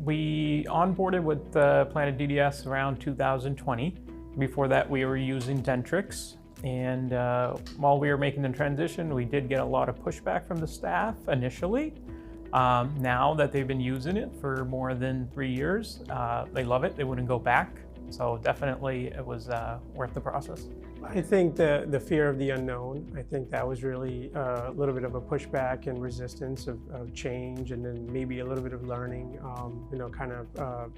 We onboarded with Planet DDS around 2020. Before that, we were using Dentrix. And while we were making the transition, we did get a lot of pushback from the staff initially. Now that they've been using it for more than 3 years, they love it. They wouldn't go back. So definitely it was worth the process. I think the fear of the unknown, I think that was really a little bit of a pushback and resistance of change, and then maybe a little bit of learning, kind of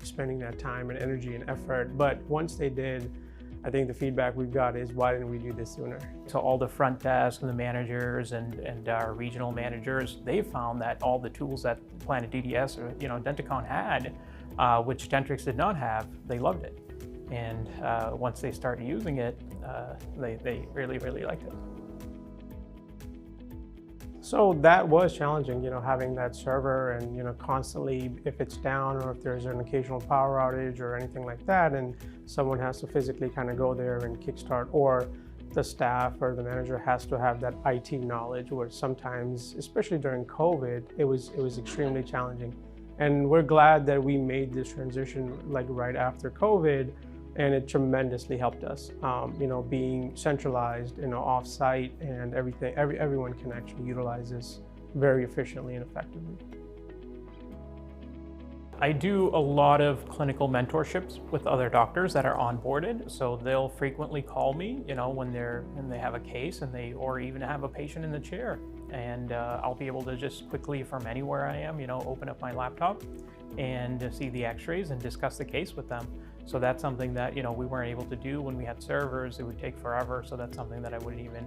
spending that time and energy and effort. But once they did, I think the feedback we've got is, why didn't we do this sooner? So all the front desk and the managers and our regional managers, they found that all the tools that Planet DDS or Denticon had, which Dentrix did not have, they loved it. And once they started using it, they really, really liked it. So that was challenging, having that server and, constantly, if it's down or if there's an occasional power outage or anything like that, and someone has to physically kind of go there and kickstart, or the staff or the manager has to have that IT knowledge, where sometimes, especially during COVID, it was extremely challenging. And we're glad that we made this transition like right after COVID, and it tremendously helped us. Being centralized, off-site and everything, everyone can actually utilize this very efficiently and effectively. I do a lot of clinical mentorships with other doctors that are onboarded, so they'll frequently call me, when they have a case or even have a patient in the chair, and I'll be able to just quickly from anywhere I am, open up my laptop and see the X-rays and discuss the case with them. So that's something that we weren't able to do when we had servers. It would take forever, so that's something that I wouldn't even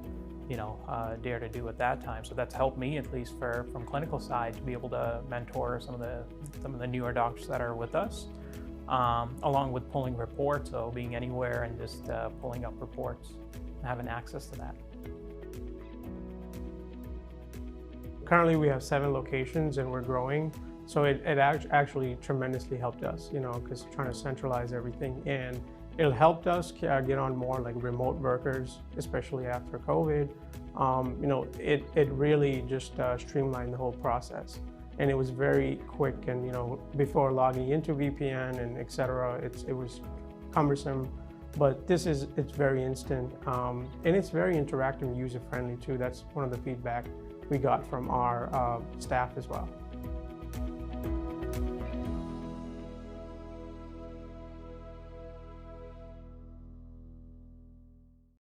dare to do at that time. So that's helped me, at least from clinical side, to be able to mentor some of the newer doctors that are with us, along with pulling reports, so being anywhere and just pulling up reports and having access to that. Currently we have 7 locations and we're growing. So it actually tremendously helped us, because trying to centralize everything, and it helped us get on more like remote workers, especially after COVID. It really just streamlined the whole process, and it was very quick. And before logging into VPN and etc., it was cumbersome. But it's very instant, and it's very interactive and user friendly too. That's one of the feedback we got from our staff as well.